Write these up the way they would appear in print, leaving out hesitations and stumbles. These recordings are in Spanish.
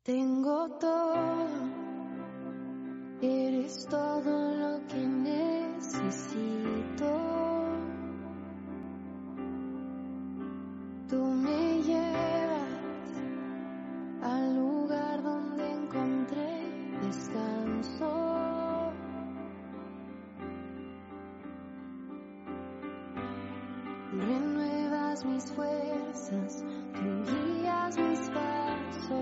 Tengo todo, eres todo lo que necesito. Tú me llevas al lugar donde encontré descanso. Renuevas mis fuerzas, tú guías mis pasos.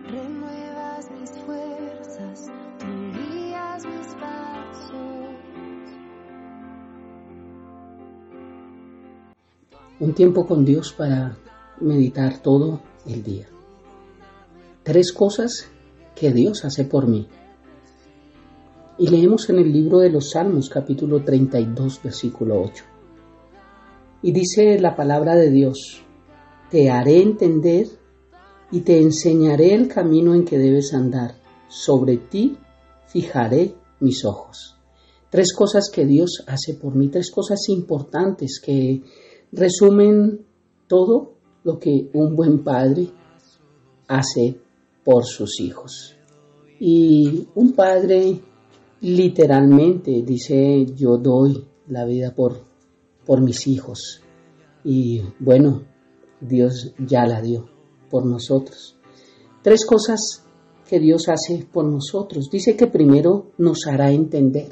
Renuevas mis fuerzas, tú guías mis pasos. Un tiempo con Dios para meditar todo el día. 3 cosas que Dios hace por mí. Y leemos en el libro de los Salmos, capítulo 32, versículo 8. Y dice la palabra de Dios: te haré entender y te enseñaré el camino en que debes andar. Sobre ti fijaré mis ojos. 3 cosas que Dios hace por mí, 3 cosas importantes que resumen todo lo que un buen padre hace por sus hijos. Y un padre literalmente dice: yo doy la vida por mis hijos. Y bueno, Dios ya la dio por nosotros. 3 cosas que Dios hace por nosotros. Dice que primero nos hará entender.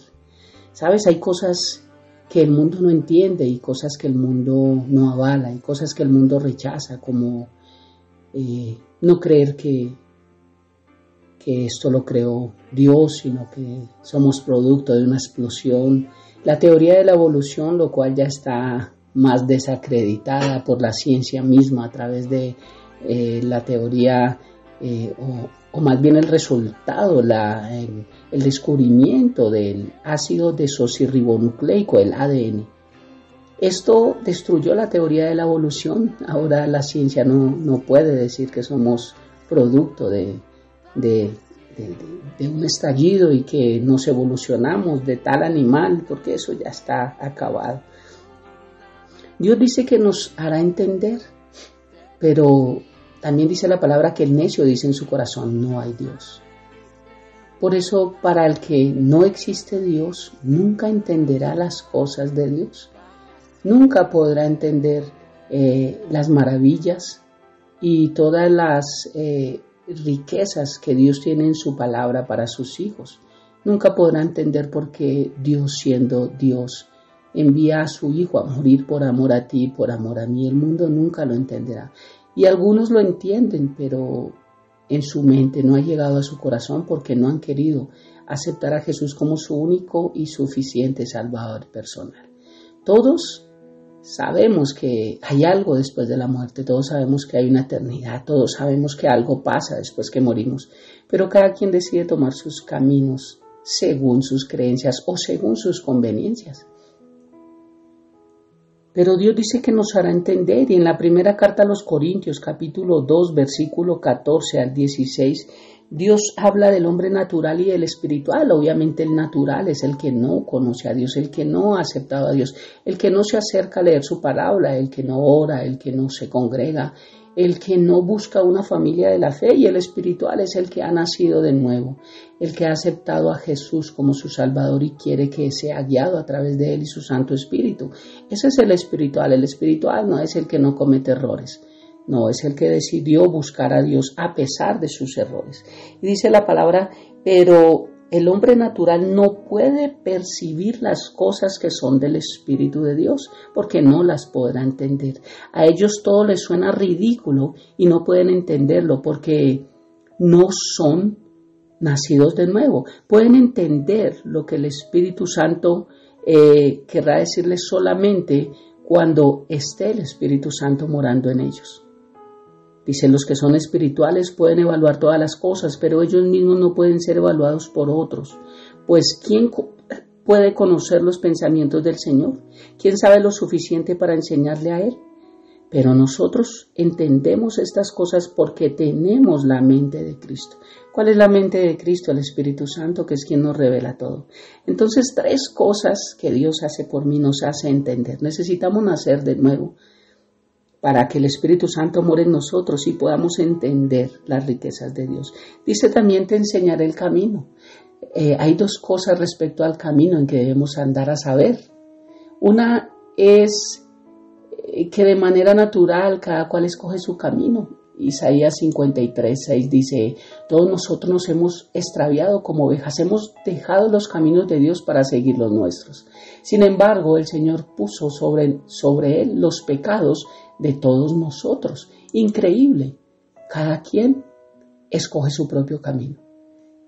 ¿Sabes? Hay cosas que el mundo no entiende y cosas que el mundo no avala y cosas que el mundo rechaza, como no creer que esto lo creó Dios, sino que somos producto de una explosión. La teoría de la evolución, lo cual ya está más desacreditada por la ciencia misma a través de la teoría o más bien el resultado, el descubrimiento del ácido desoxirribonucleico, el ADN. Esto destruyó la teoría de la evolución. Ahora la ciencia no puede decir que somos producto de un estallido y que nos evolucionamos de tal animal, porque eso ya está acabado. Dios dice que nos hará entender, pero también dice la palabra que el necio dice en su corazón: no hay Dios. Por eso, para el que no existe Dios, nunca entenderá las cosas de Dios. Nunca podrá entender las maravillas y todas las riquezas que Dios tiene en su palabra para sus hijos. Nunca podrá entender por qué Dios, siendo Dios, envía a su Hijo a morir por amor a ti, por amor a mí. El mundo nunca lo entenderá. Y algunos lo entienden, pero en su mente no ha llegado a su corazón porque no han querido aceptar a Jesús como su único y suficiente Salvador personal. Todos sabemos que hay algo después de la muerte, todos sabemos que hay una eternidad, todos sabemos que algo pasa después que morimos, pero cada quien decide tomar sus caminos según sus creencias o según sus conveniencias. Pero Dios dice que nos hará entender, y en la primera carta a los Corintios, capítulo 2, versículo 14 al 16, Dios habla del hombre natural y del espiritual. Obviamente el natural es el que no conoce a Dios, el que no ha aceptado a Dios, el que no se acerca a leer su palabra, el que no ora, el que no se congrega, el que no busca una familia de la fe. Y el espiritual es el que ha nacido de nuevo, el que ha aceptado a Jesús como su Salvador y quiere que sea guiado a través de Él y su Santo Espíritu. Ese es el espiritual. El espiritual no es el que no comete errores, no, es el que decidió buscar a Dios a pesar de sus errores. Y dice la palabra: pero el hombre natural no puede percibir las cosas que son del Espíritu de Dios, porque no las podrá entender. A ellos todo les suena ridículo y no pueden entenderlo porque no son nacidos de nuevo. Pueden entender lo que el Espíritu Santo querrá decirles solamente cuando esté el Espíritu Santo morando en ellos. Dice: los que son espirituales pueden evaluar todas las cosas, pero ellos mismos no pueden ser evaluados por otros. Pues ¿quién puede conocer los pensamientos del Señor? ¿Quién sabe lo suficiente para enseñarle a Él? Pero nosotros entendemos estas cosas porque tenemos la mente de Cristo. ¿Cuál es la mente de Cristo? El Espíritu Santo, que es quien nos revela todo. Entonces, 3 cosas que Dios hace por mí nos hace entender. Necesitamos nacer de nuevo. para que el Espíritu Santo more en nosotros y podamos entender las riquezas de Dios. Dice también: te enseñaré el camino. Hay dos cosas respecto al camino en que debemos andar a saber. Una es que de manera natural cada cual escoge su camino. Isaías 53:6 dice: todos nosotros nos hemos extraviado como ovejas, hemos dejado los caminos de Dios para seguir los nuestros. Sin embargo, el Señor puso sobre él los pecados de todos nosotros. Increíble, cada quien escoge su propio camino.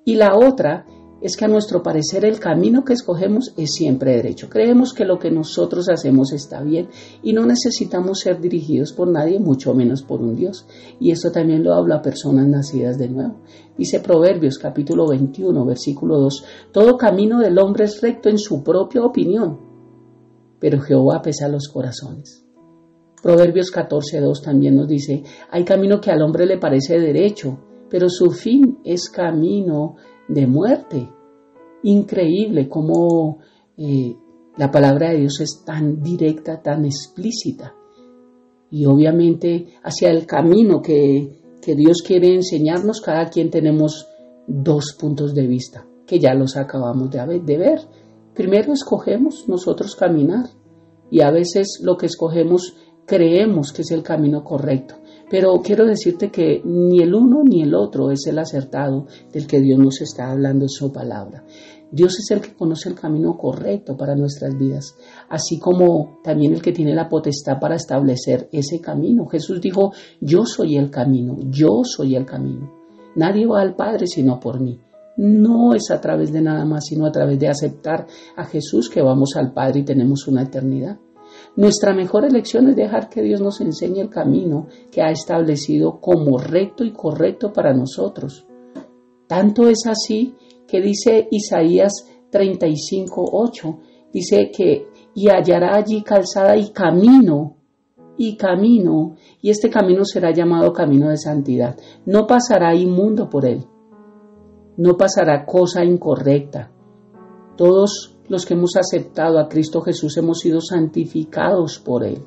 Y la otra es que a nuestro parecer el camino que escogemos es siempre derecho. Creemos que lo que nosotros hacemos está bien y no necesitamos ser dirigidos por nadie, mucho menos por un Dios. Y esto también lo habla a personas nacidas de nuevo. Dice Proverbios capítulo 21, versículo 2: todo camino del hombre es recto en su propia opinión, pero Jehová pesa los corazones. Proverbios 14:2 también nos dice: hay camino que al hombre le parece derecho, pero su fin es camino de muerte. Increíble cómo la palabra de Dios es tan directa, tan explícita. Y obviamente hacia el camino que Dios quiere enseñarnos, cada quien tenemos dos puntos de vista, que ya los acabamos de ver. Primero escogemos nosotros caminar, y a veces lo que escogemos creemos que es el camino correcto. Pero quiero decirte que ni el uno ni el otro es el acertado del que Dios nos está hablando en su palabra. Dios es el que conoce el camino correcto para nuestras vidas, así como también el que tiene la potestad para establecer ese camino. Jesús dijo: yo soy el camino, yo soy el camino. Nadie va al Padre sino por mí. No es a través de nada más, sino a través de aceptar a Jesús que vamos al Padre y tenemos una eternidad. Nuestra mejor elección es dejar que Dios nos enseñe el camino que ha establecido como recto y correcto para nosotros. Tanto es así que dice Isaías 35:8, dice que y hallará allí calzada y camino, y este camino será llamado camino de santidad. No pasará inmundo por él, no pasará cosa incorrecta. Todos los que hemos aceptado a Cristo Jesús hemos sido santificados por Él.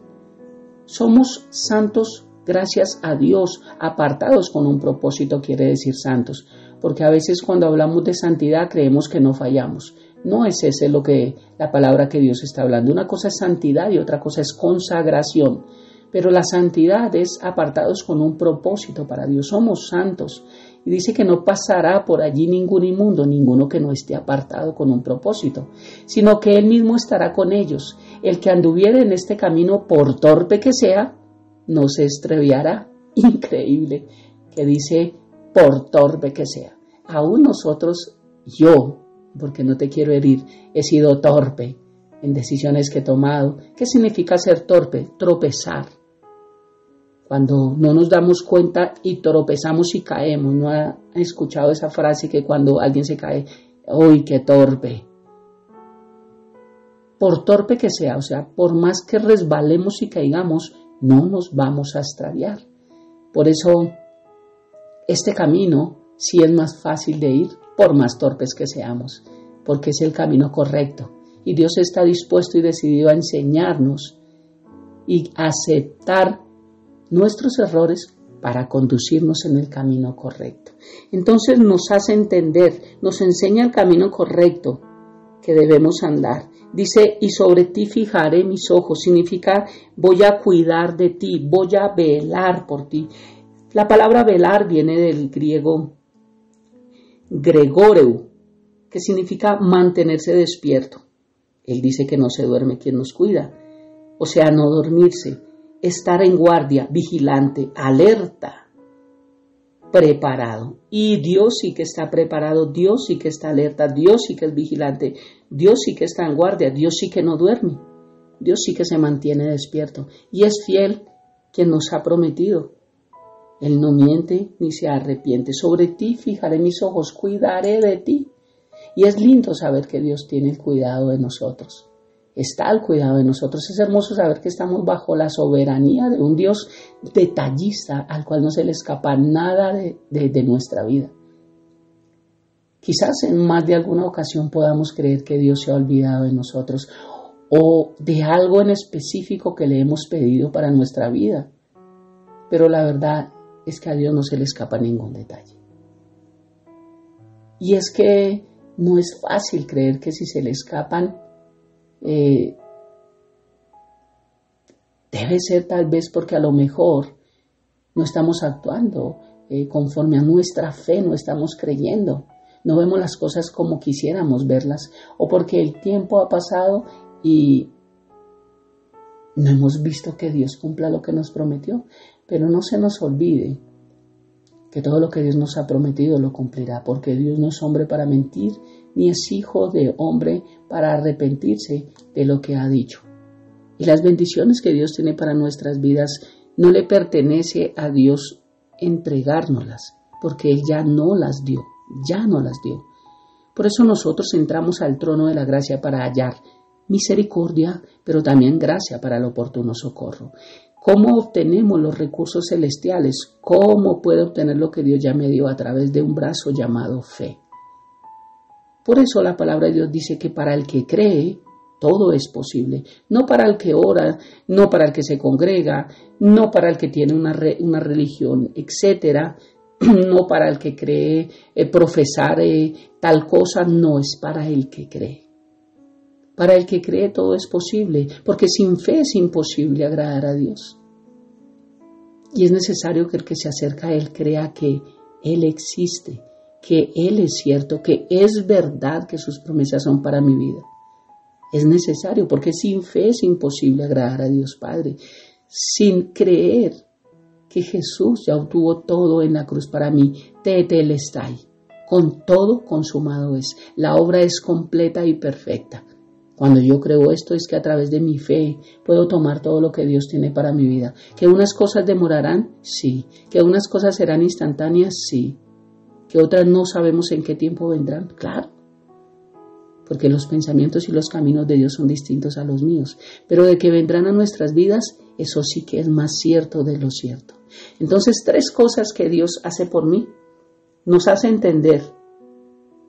Somos santos gracias a Dios, apartados con un propósito, quiere decir santos, porque a veces cuando hablamos de santidad creemos que no fallamos. No es ese lo que la palabra que Dios está hablando. Una cosa es santidad y otra cosa es consagración. Pero la santidad es apartados con un propósito para Dios. Somos santos. Y dice que no pasará por allí ningún inmundo, ninguno que no esté apartado con un propósito, sino que Él mismo estará con ellos. El que anduviere en este camino, por torpe que sea, no se extraviará. Increíble que dice por torpe que sea. Aún nosotros, yo, porque no te quiero herir, he sido torpe en decisiones que he tomado. ¿Qué significa ser torpe? Tropezar. Cuando no nos damos cuenta y tropezamos y caemos. ¿No ha escuchado esa frase que cuando alguien se cae, ¡uy, qué torpe! Por torpe que sea, o sea, por más que resbalemos y caigamos, no nos vamos a extraviar. Por eso, este camino sí es más fácil de ir, por más torpes que seamos, porque es el camino correcto. Y Dios está dispuesto y decidido a enseñarnos y aceptar nuestros errores para conducirnos en el camino correcto. Entonces nos hace entender, nos enseña el camino correcto que debemos andar. Dice, y sobre ti fijaré mis ojos, significa voy a cuidar de ti, voy a velar por ti. La palabra velar viene del griego gregoreu, que significa mantenerse despierto. Él dice que no se duerme quien nos cuida, o sea, no dormirse. Estar en guardia, vigilante, alerta, preparado. Y Dios sí que está preparado, Dios sí que está alerta, Dios sí que es vigilante, Dios sí que está en guardia, Dios sí que no duerme, Dios sí que se mantiene despierto. Y es fiel quien nos ha prometido. Él no miente ni se arrepiente. Sobre ti fijaré mis ojos, cuidaré de ti. Y es lindo saber que Dios tiene el cuidado de nosotros. Está al cuidado de nosotros. Es hermoso saber que estamos bajo la soberanía de un Dios detallista al cual no se le escapa nada de nuestra vida. Quizás en más de alguna ocasión podamos creer que Dios se ha olvidado de nosotros o de algo en específico que le hemos pedido para nuestra vida. pero la verdad es que a Dios no se le escapa ningún detalle. Y es que no es fácil creer que si se le escapan, debe ser tal vez porque a lo mejor no estamos actuando conforme a nuestra fe, no estamos creyendo, no vemos las cosas como quisiéramos verlas, o porque el tiempo ha pasado y no hemos visto que Dios cumpla lo que nos prometió. Pero no se nos olvide que todo lo que Dios nos ha prometido lo cumplirá, porque Dios no es hombre para mentir, ni es hijo de hombre para arrepentirse de lo que ha dicho. Y las bendiciones que Dios tiene para nuestras vidas no le pertenece a Dios entregárnoslas, porque Él ya no las dio. Por eso nosotros entramos al trono de la gracia para hallar misericordia, pero también gracia para el oportuno socorro. ¿Cómo obtenemos los recursos celestiales? ¿Cómo puedo obtener lo que Dios ya me dio? A través de un brazo llamado fe. Por eso la palabra de Dios dice que para el que cree, todo es posible. No para el que ora, no para el que se congrega, no para el que tiene una religión, etcétera. No para el que cree profesar tal cosa, no, es para el que cree. Para el que cree todo es posible, porque sin fe es imposible agradar a Dios. Y es necesario que el que se acerca a Él crea que Él existe, que Él es cierto, que es verdad que sus promesas son para mi vida. Es necesario, porque sin fe es imposible agradar a Dios Padre. Sin creer que Jesús ya obtuvo todo en la cruz para mí, tetelestai, con todo consumado es. La obra es completa y perfecta. Cuando yo creo esto es que a través de mi fe puedo tomar todo lo que Dios tiene para mi vida. ¿Que unas cosas demorarán? Sí. ¿Que unas cosas serán instantáneas? Sí. ¿Que otras no sabemos en qué tiempo vendrán? Claro. Porque los pensamientos y los caminos de Dios son distintos a los míos. Pero de que vendrán a nuestras vidas, eso sí que es más cierto de lo cierto. Entonces, 3 cosas que Dios hace por mí. Nos hace entender,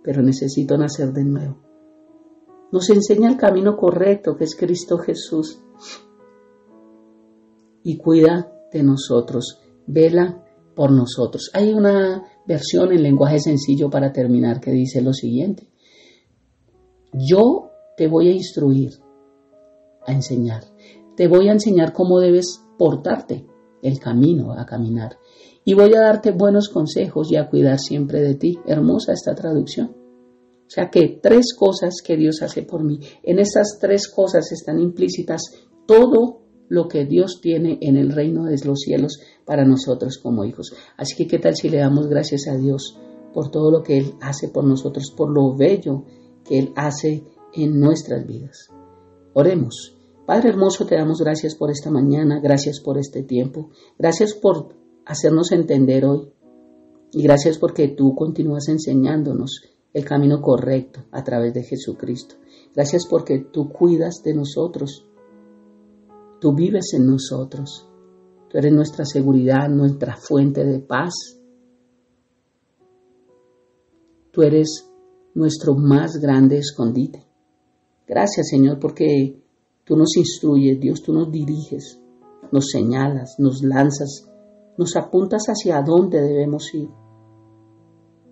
pero necesito nacer de nuevo. Nos enseña el camino correcto, que es Cristo Jesús. Y cuida de nosotros, vela por nosotros. Hay una versión en lenguaje sencillo para terminar que dice lo siguiente: yo te voy a instruir, a enseñar. Te voy a enseñar cómo debes portarte, el camino a caminar. Y voy a darte buenos consejos y a cuidar siempre de ti. Hermosa esta traducción. O sea que 3 cosas que Dios hace por mí. En estas 3 cosas están implícitas todo lo que Dios tiene en el reino de los cielos para nosotros como hijos. Así que ¿qué tal si le damos gracias a Dios por todo lo que Él hace por nosotros, por lo bello que Él hace en nuestras vidas? Oremos. Padre hermoso, te damos gracias por esta mañana, gracias por este tiempo, gracias por hacernos entender hoy y gracias porque tú continúas enseñándonos el camino correcto a través de Jesucristo. Gracias porque tú cuidas de nosotros, tú vives en nosotros, tú eres nuestra seguridad, nuestra fuente de paz, tú eres nuestro más grande escondite. Gracias Señor porque tú nos instruyes, Dios, tú nos diriges, nos señalas, nos lanzas, nos apuntas hacia dónde debemos ir.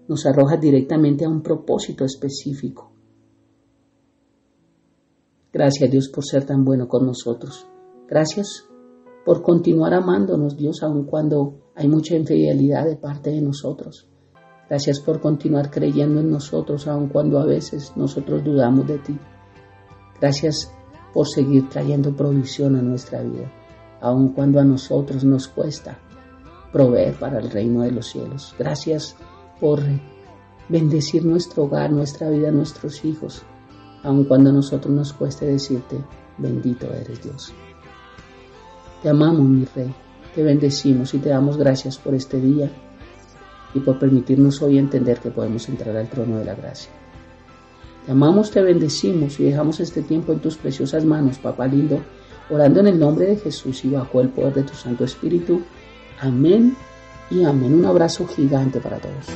Nos arrojas directamente a un propósito específico. Gracias Dios por ser tan bueno con nosotros. Gracias por continuar amándonos Dios aun cuando hay mucha infidelidad de parte de nosotros. Gracias por continuar creyendo en nosotros aun cuando a veces nosotros dudamos de ti. Gracias por seguir trayendo provisión a nuestra vida, aun cuando a nosotros nos cuesta proveer para el reino de los cielos. Gracias por bendecir nuestro hogar, nuestra vida, nuestros hijos, aun cuando a nosotros nos cueste decirte, bendito eres Dios. Te amamos, mi Rey, te bendecimos y te damos gracias por este día y por permitirnos hoy entender que podemos entrar al trono de la gracia. Te amamos, te bendecimos y dejamos este tiempo en tus preciosas manos, Papá lindo, orando en el nombre de Jesús y bajo el poder de tu Santo Espíritu. Amén y amén. Un abrazo gigante para todos.